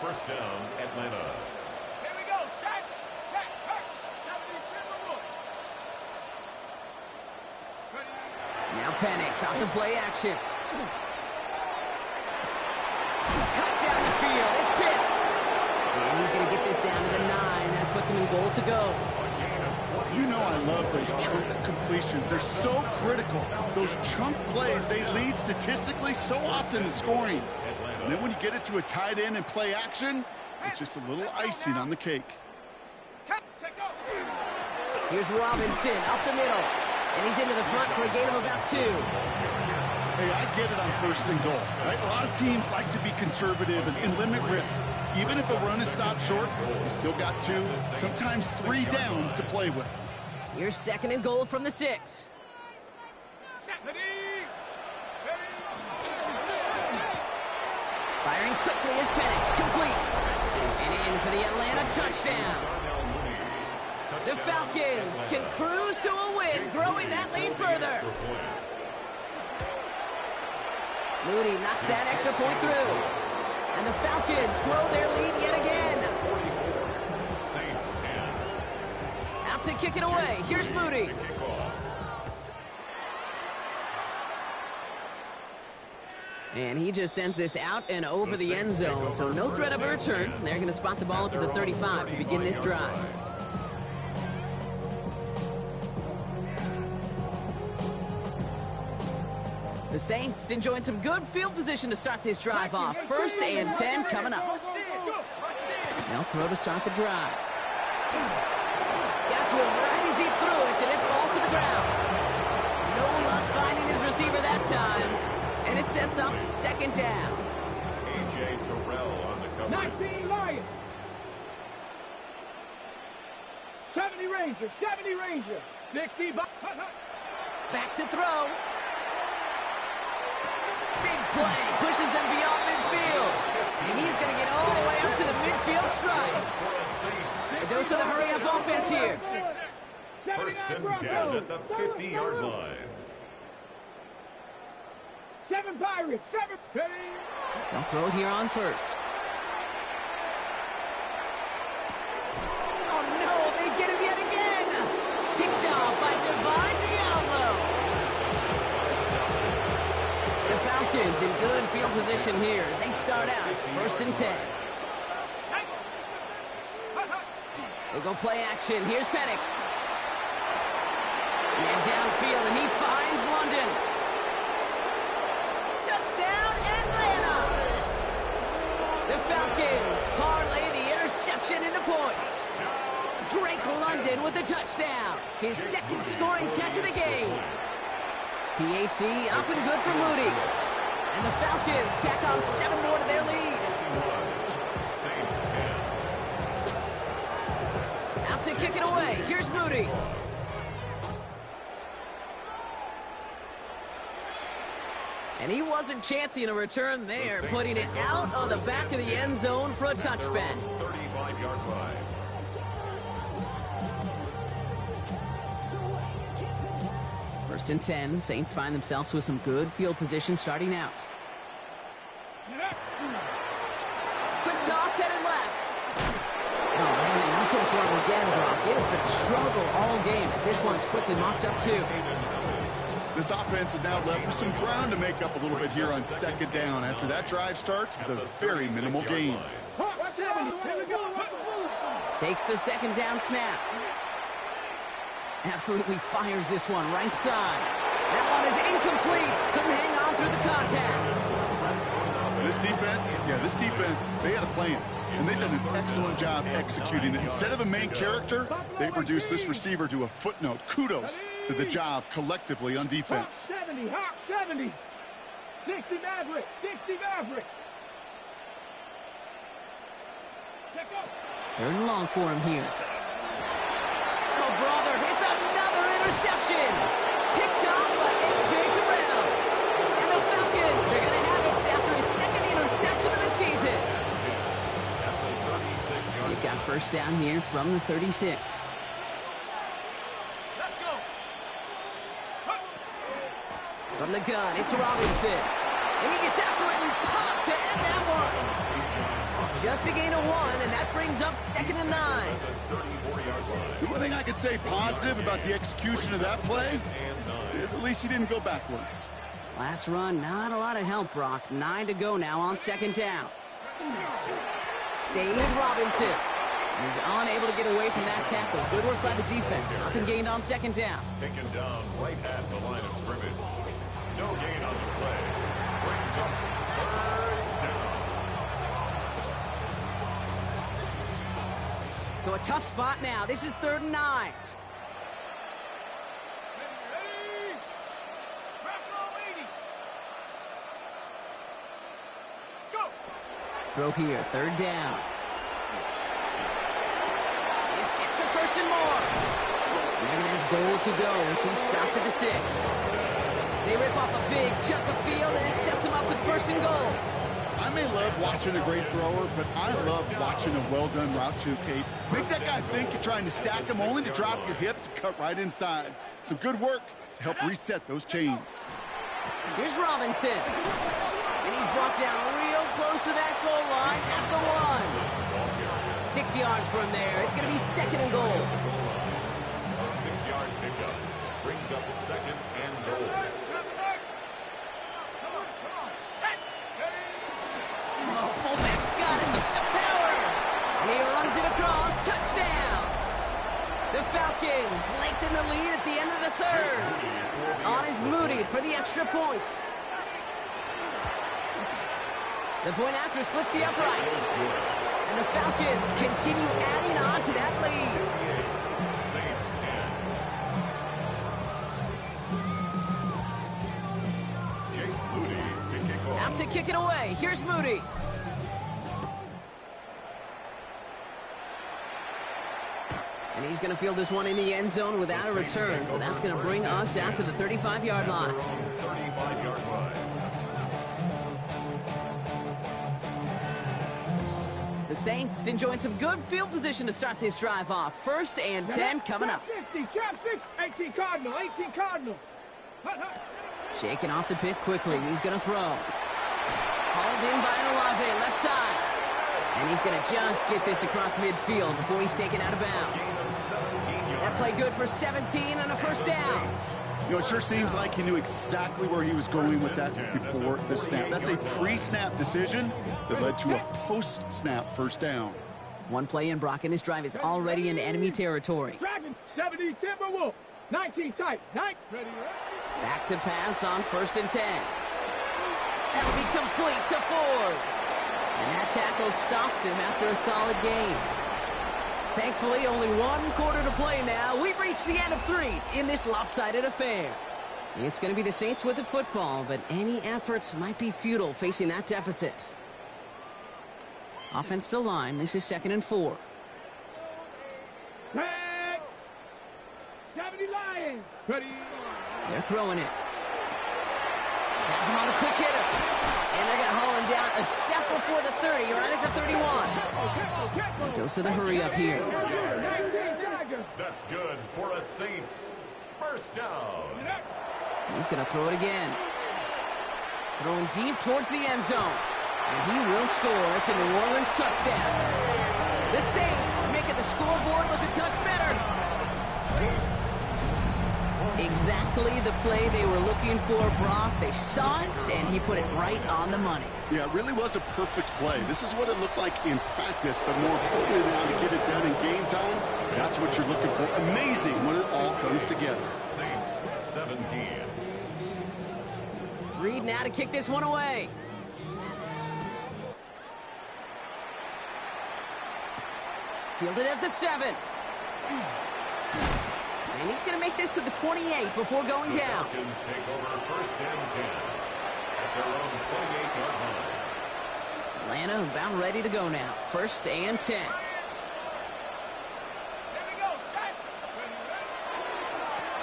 1st down, Atlanta. Here we go. Check. Now Penix off the play action. Cut down the field. It's Pitts. And he's going to get this down to the 9. That puts him in goal to go. You know I love those chunk completions. They're so critical. Those chunk plays, they lead statistically so often to scoring. And then when you get it to a tight end and play action, it's just a little icing on the cake. Here's Robinson up the middle. And he's into the front for a gain of about 2. Hey, I get it on 1st and goal, right? A lot of teams like to be conservative and limit risk. Even if a run is stopped short, you still got 2, sometimes 3 downs to play with. Here's 2nd and goal from the 6. Firing quickly is Penix, complete. And in for the Atlanta touchdown. The Falcons can cruise to a win, growing that lead further. Moody knocks that extra point through. And the Falcons grow their lead yet again. Saints 10. Out to kick it away. Here's Moody. And he just sends this out and over the end zone. So no threat of a return. They're going to spot the ball up to the 35 to begin this drive. The Saints enjoying some good field position to start this drive off. 1st and 10 coming up. They'll throw to start the drive. Got to him right as he threw it, and it falls to the ground. No luck finding his receiver that time. And it sets up 2nd down. A.J. Terrell on the cover. 19 Lions. 70 Rangers. 70 Rangers. 60. Back to throw. Big play. Pushes them beyond midfield. And he's going to get all the way up to the midfield stripe. A dose of the hurry-up offense here. 1st and 10 at the 50-yard line. 7 Pirates. 7. They'll throw it here on 1st. Oh, no. They get him yet again. Picked off by Divine Diablo. The Falcons in good field position here as they start out 1st and 10. They go play action. Here's Penix. And downfield, and he finds London. Touchdown, Atlanta! The Falcons parlay the interception into points. Drake London with the touchdown. His 2nd scoring catch of the game. PAT up and good for Moody. And the Falcons tack on 7 more to their lead. Saints 10. Out to kick it away. Here's Moody. And he wasn't chancing a return there, putting it out of the back of the end zone for a touchback. 35-yard line. First and 10, Saints find themselves with some good field position starting out. Quick toss headed left. Oh man, nothing for him again, Brock. It has been a struggle all game as this one's quickly mopped up too. This offense is now left with some ground to make up a little bit here on 2nd down after that drive starts with a very minimal gain. Takes the 2nd down snap. Absolutely fires this one right side. That one is incomplete. Couldn't hang on through the contact. This defense, they had a plan. And they've done an excellent job executing it. Instead of a main character, they've reduced this receiver to a footnote. Kudos to the job collectively on defense. Hawk 70, Hawk 70. 60 Maverick, 60 Maverick. 3rd and long for him here. Oh, brother, it's another interception. Picked off by A.J. Terrell. And the Falcons are going to have it after his 2nd interception of the season. They've got 1st down here from the 36. Let's go. From the gun, it's Robinson. And he gets absolutely popped to end that one. Just a gain of 1, and that brings up 2nd and 9. The one thing I could say positive about the execution of that play is at least he didn't go backwards. Last run, not a lot of help, Brock. 9 to go now on 2nd down. Staying with Robinson. He's unable to get away from that tackle. Good work by the defense. Nothing gained on second down. Taken down right at the line of scrimmage. No gain on the play. Brings up third down. So a tough spot now. This is 3rd and 9. Throw here, 3rd down. This gets the 1st and more. They're going to have goal to go as he's stopped at the 6. They rip off a big chunk of field, and it sets him up with 1st and goal. I may love watching a great thrower, but I love watching a well-done route too, Kate. Make that guy think you're trying to stack him only to drop your hips and cut right inside. Some good work to help reset those chains. Here's Robinson. And he's brought down real close to that goal line at the 1. 6 yards from there. It's going to be 2nd and goal. A 6-yard pickup brings up 2nd and goal. Oh, fullback's got it. Look at the power. And he runs it across. Touchdown. The Falcons lengthen the lead at the end of the 3rd. On is Moody for the extra point. The point after splits the uprights. And the Falcons continue adding on to that lead. Saints 10. Jake Moody to kick off. Out to kick it away. Here's Moody. And he's going to field this one in the end zone without a return. So that's going to bring us out to the 35-yard line. 35-yard line. The Saints enjoying some good field position to start this drive off. 1st and 10 coming up. 50, trap 6, 18 Cardinal, 18 Cardinal. Shaking off the pick quickly. He's going to throw. Hauled in by Olave, left side. And he's going to just get this across midfield before he's taken out of bounds. That play good for 17 and a 1st down. You know, it sure seems like he knew exactly where he was going with that before the snap. That's a pre-snap decision that led to a post-snap 1st down. One play in, Brock, and this drive is already in enemy territory. Dragon, 70 Timberwolf, 19 tight, 9. Ready. Back to pass on 1st and 10. That'll be complete to Ford. And that tackle stops him after a solid gain. Thankfully, only 1 quarter to play now. We've reached the end of 3 in this lopsided affair. It's going to be the Saints with the football, but any efforts might be futile facing that deficit. Offense to line. This is 2nd and 4. Set. 70 Lions. Ready. They're throwing it. Has him on the quick hitter. And they're going to haul him down a step before the 30, right at the 31. A dose of the hurry up here. That's good for a Saints 1st down. He's going to throw it again. Throwing deep towards the end zone. And he will score. It's a New Orleans touchdown. The Saints making the scoreboard look a touch better. Exactly the play they were looking for, Brock. They saw it, and he put it right on the money. Yeah, it really was a perfect play. This is what it looked like in practice, but more importantly now to get it done in game time, that's what you're looking for. Amazing when it all comes together. Saints 17. Reed now to kick this one away. Fielded at the 7. And he's going to make this to the 28 before going down. The Falcons take over 1st and 10 at their own 28-yard line. Atlanta about ready to go now. 1st and 10.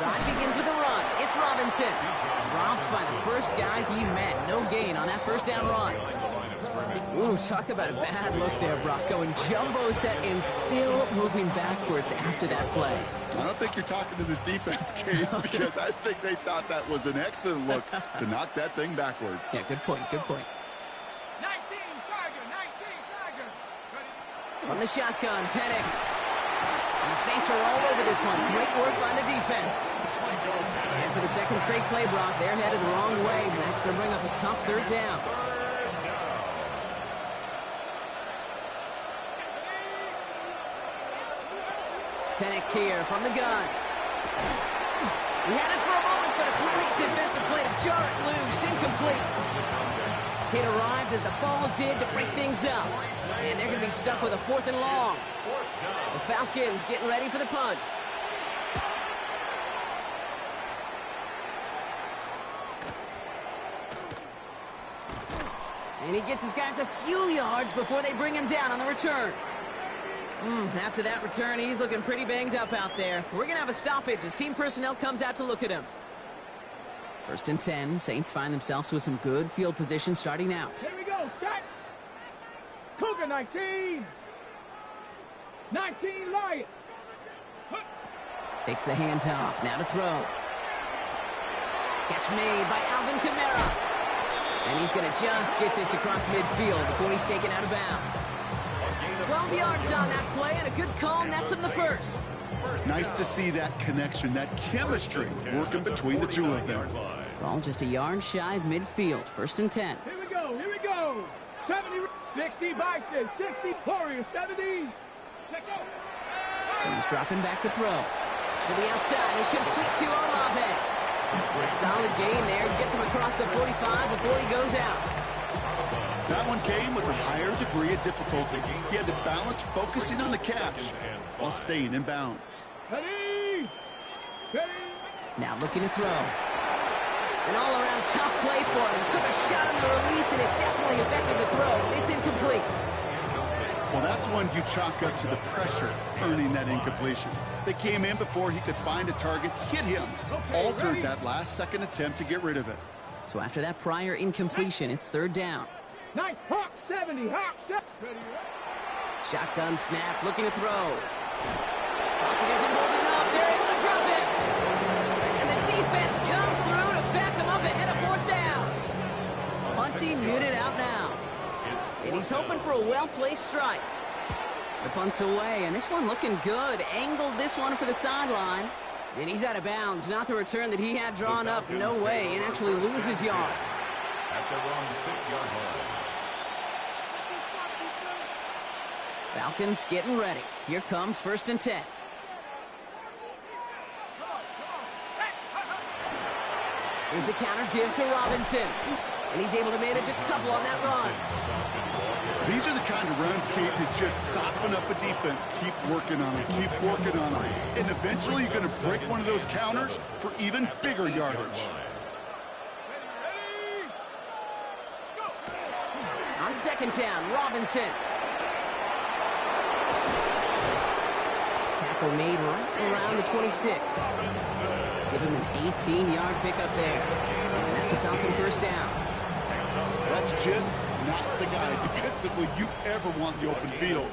Drive begins with a run. It's Robinson. Dropped by the first guy he met. No gain on that 1st down run. Ooh, talk about a bad look there, Brock. Going jumbo set and still moving backwards after that play. I don't think you're talking to this defense, Kate, because I think they thought that was an excellent look to knock that thing backwards. Yeah, good point, good point. 19 Tiger. Ready. From the shotgun, Penix. And the Saints are all over this one. Great work by the defense. And for the 2nd straight play, Brock, they're headed the wrong way. But that's going to bring up a tough 3rd down. Penix here from the gun. He had it for a moment, but a great defensive play to jar it loose. Incomplete. It arrived as the ball did to break things up. And they're going to be stuck with a 4th and long. The Falcons getting ready for the punt. And he gets his guys a few yards before they bring him down on the return. After that return, he's looking pretty banged up out there. We're going to have a stoppage as team personnel comes out to look at him. 1st and 10. Saints find themselves with some good field position starting out. Here we go, start. Cougar 19. 19 Lion. Takes the handoff. Now to throw. Catch made by Alvin Kamara. And he's going to just get this across midfield before he's taken out of bounds. 12 yards on that play, and a good call nets him the first. Nice to see that connection, that chemistry working between the two of them. Ball just a yard shy of midfield. 1st and 10. Here we go, here we go. 70, 60 Bison, 60 Warriors, 70. Let's go. He's dropping back to throw. To the outside and complete to Olave. A solid gain there. Gets him across the 45 before he goes out. That one came with a higher degree of difficulty. He had to balance focusing on the catch while staying in bounds. Ready. Ready. Now looking to throw. An all-around tough play for him. He took a shot on the release, and it definitely affected the throw. It's incomplete. Well, that's one you chalk up to the pressure earning that incompletion. They came in before he could find a target, hit him, altered that last-second attempt to get rid of it. So after that prior incompletion, it's 3rd down. Nice. Hawk 70. Hawk 70. Ready. Shotgun snap, looking to throw. Pocket isn't holding up. They're able to drop it. And the defense comes through to back him up ahead of 4th down. Punting unit out now. And he's hoping for a well-placed strike. The punt's away, and this one looking good. Angled this one for the sideline. And he's out of bounds. Not the return that he had drawn up. No way. And actually loses yards. At the wrong 6-yard line. Falcons getting ready. Here comes 1st and 10. Here's a counter give to Robinson. And he's able to manage a couple on that run. These are the kind of runs, Kate, that just soften up a defense. Keep working on it, keep working on it. And eventually you're going to break one of those counters for even bigger yardage. On 2nd down, Robinson. Tackle made right around the 26. Give him an 18-yard pickup there. And that's a Falcon 1st down. That's just not the guy defensively you ever want in the open field.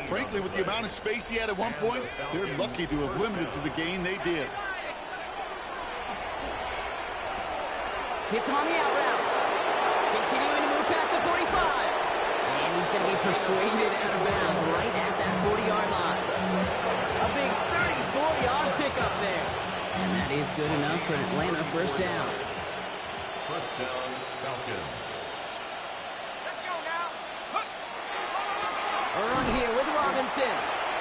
Frankly, with the amount of space he had at one point, they're lucky to have limited to the gain they did. Hits him on the out route. Continuing to move past the 45. And he's going to be persuaded out of bounds right at that 40-yard line. A big 34-yard pickup there. And that is good enough for an Atlanta 1st down. 1st down, Falcons. A run here with Robinson.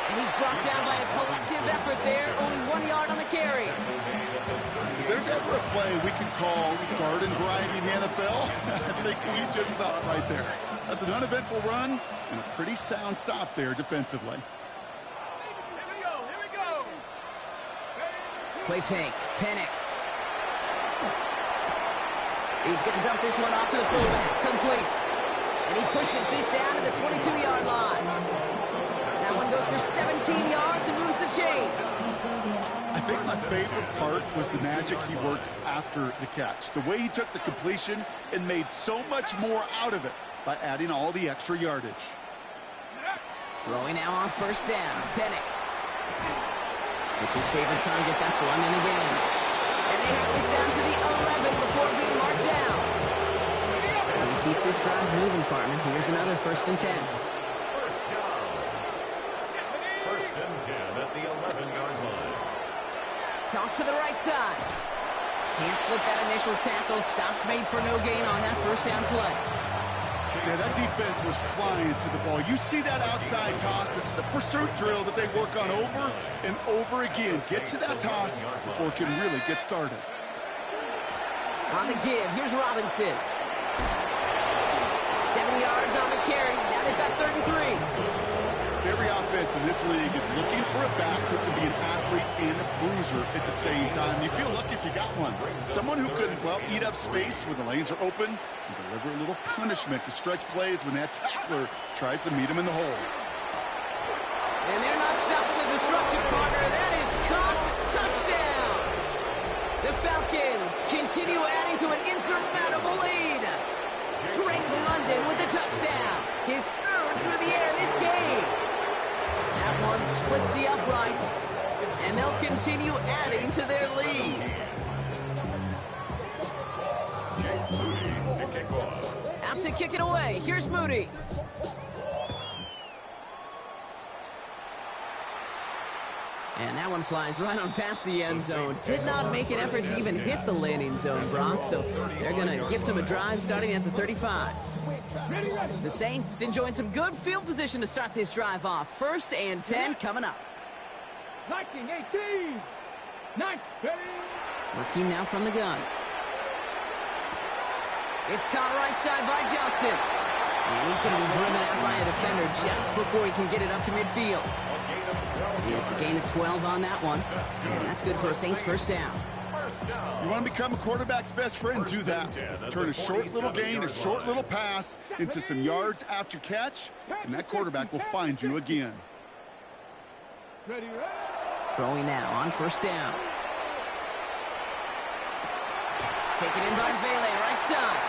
And he's brought down by a collective effort there. Only 1 yard on the carry. If there's ever a play we can call garden variety in the NFL, I think we just saw it right there. That's an uneventful run and a pretty sound stop there defensively. Here we go. Here we go. Play fake. Penix. He's going to dump this one off to the fullback. Complete. And he pushes this down to the 22-yard line. That one goes for 17 yards and moves the chains. I think my favorite part was the magic he worked after the catch. The way he took the completion and made so much more out of it by adding all the extra yardage. Throwing now on 1st down. Penix. It's his favorite target. That's London again. And they have this down to the 11 before being marked down. You keep this drive moving, partner. Here's another 1st and 10. 1st down. 1st and 10 at the 11-yard line. Toss to the right side. Can't slip that initial tackle. Stops made for no gain on that 1st down play. Yeah, that defense was flying to the ball. You see that outside toss. This is a pursuit drill that they work on over and over again. Get to that toss before it can really get started. On the give, here's Robinson. 70 yards on the carry. Now they've got 3rd and 3. Every offense in this league is looking for a back who can be an athlete and a bruiser at the same time. You feel lucky if you got one. Someone who could, well, eat up space when the lanes are open and deliver a little punishment to stretch plays when that tackler tries to meet him in the hole. And they're not stopping the destruction, partner. That is caught. Touchdown. The Falcons continue adding to an insurmountable lead. Drake London with the touchdown. His 3rd through the air this game. That one splits the uprights, and they'll continue adding to their lead. Out to kick it away. Here's Moody. And that one flies right on past the end zone. Did not make an effort to even hit the landing zone, Brock, so they're going to gift him a drive starting at the 35. The Saints enjoying some good field position to start this drive off. 1st and 10 coming up. 19-18. Nice. Working now from the gun. It's caught right side by Johnson. And he's going to be driven out by a defender just before he can get it up to midfield. Yeah, it's a gain of 12 on that one. And that's good for a Saints 1st down. You want to become a quarterback's best friend, do that. Turn a short little gain, a short little pass into some yards after catch, and that quarterback will find you again. Throwing now on 1st down. Taken in by Vele, right side.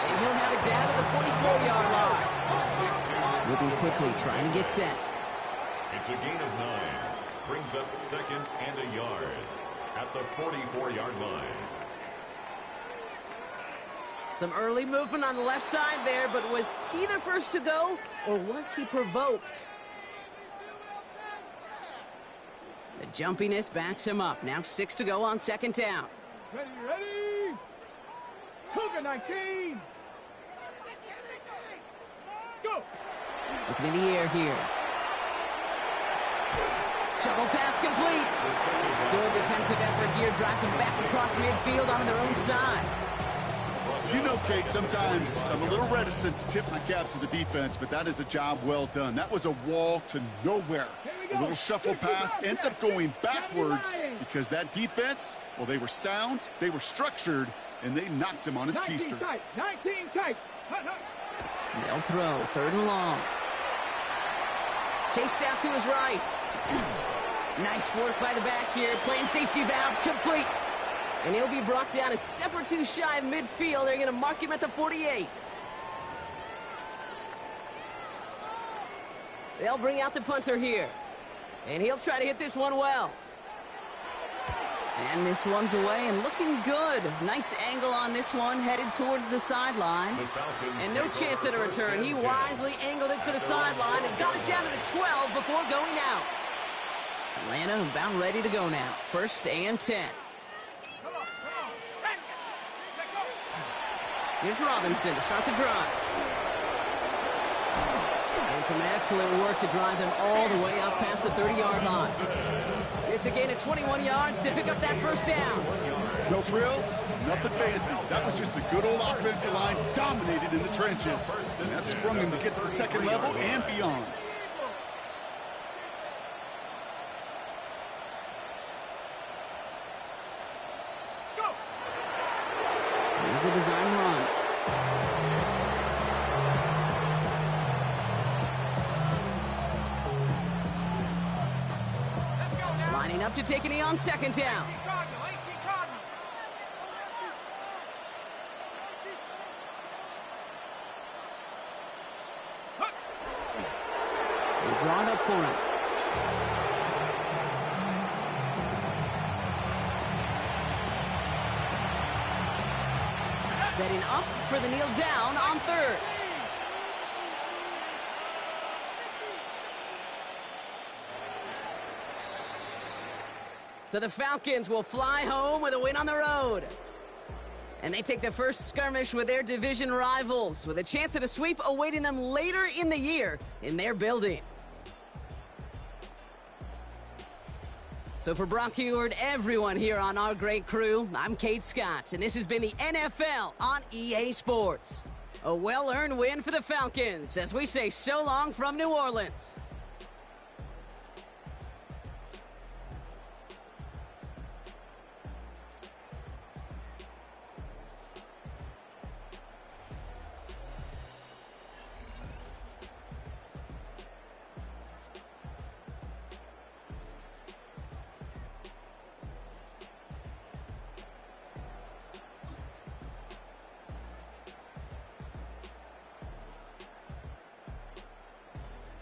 And he'll have it down to the 44-yard line. Moving quickly, trying to get set. It's a gain of 9. Brings up 2nd and a yard at the 44-yard line. Some early movement on the left side there, but was he the first to go, or was he provoked? The jumpiness backs him up. Now 6 to go on 2nd down. Ready. Cougar 19. Go. Looking in the air here. Shovel pass complete. Good defensive effort here. Drives them back across midfield onto their own side. You know, Kate, sometimes I'm a little reticent to tip my cap to the defense, but that is a job well done. That was a wall to nowhere. A little shuffle pass ends up going backwards because that defense, well, they were sound, they were structured, and they knocked him on his keister. 19 tight. They'll throw 3rd and long. Chased out to his right. Nice work by the back here. Playing safety valve complete. And he'll be brought down a step or two shy of midfield. They're going to mark him at the 48. They'll bring out the punter here. And he'll try to hit this one well. And this one's away and looking good. Nice angle on this one, headed towards the sideline. And no chance at a return. He wisely angled it for the sideline and got it down to the 12 before going out. Atlanta about ready to go now. 1st and 10. Here's Robinson to start the drive. And some excellent work to drive them all the way up past the 30-yard line. It's a gain of 21 yards to pick up that 1st down. No frills, nothing fancy. That was just a good old offensive line dominated in the trenches. And that sprung him to get to the 2nd level and beyond. Here's a design run. Lining up to take a knee on 2nd down. They draw it up for him. Setting up for the kneel down on 3rd. So the Falcons will fly home with a win on the road. And they take the first skirmish with their division rivals, with a chance at a sweep awaiting them later in the year in their building. So for Brock Heward, everyone here on our great crew, I'm Kate Scott, and this has been the NFL on EA Sports. A well-earned win for the Falcons as we say so long from New Orleans.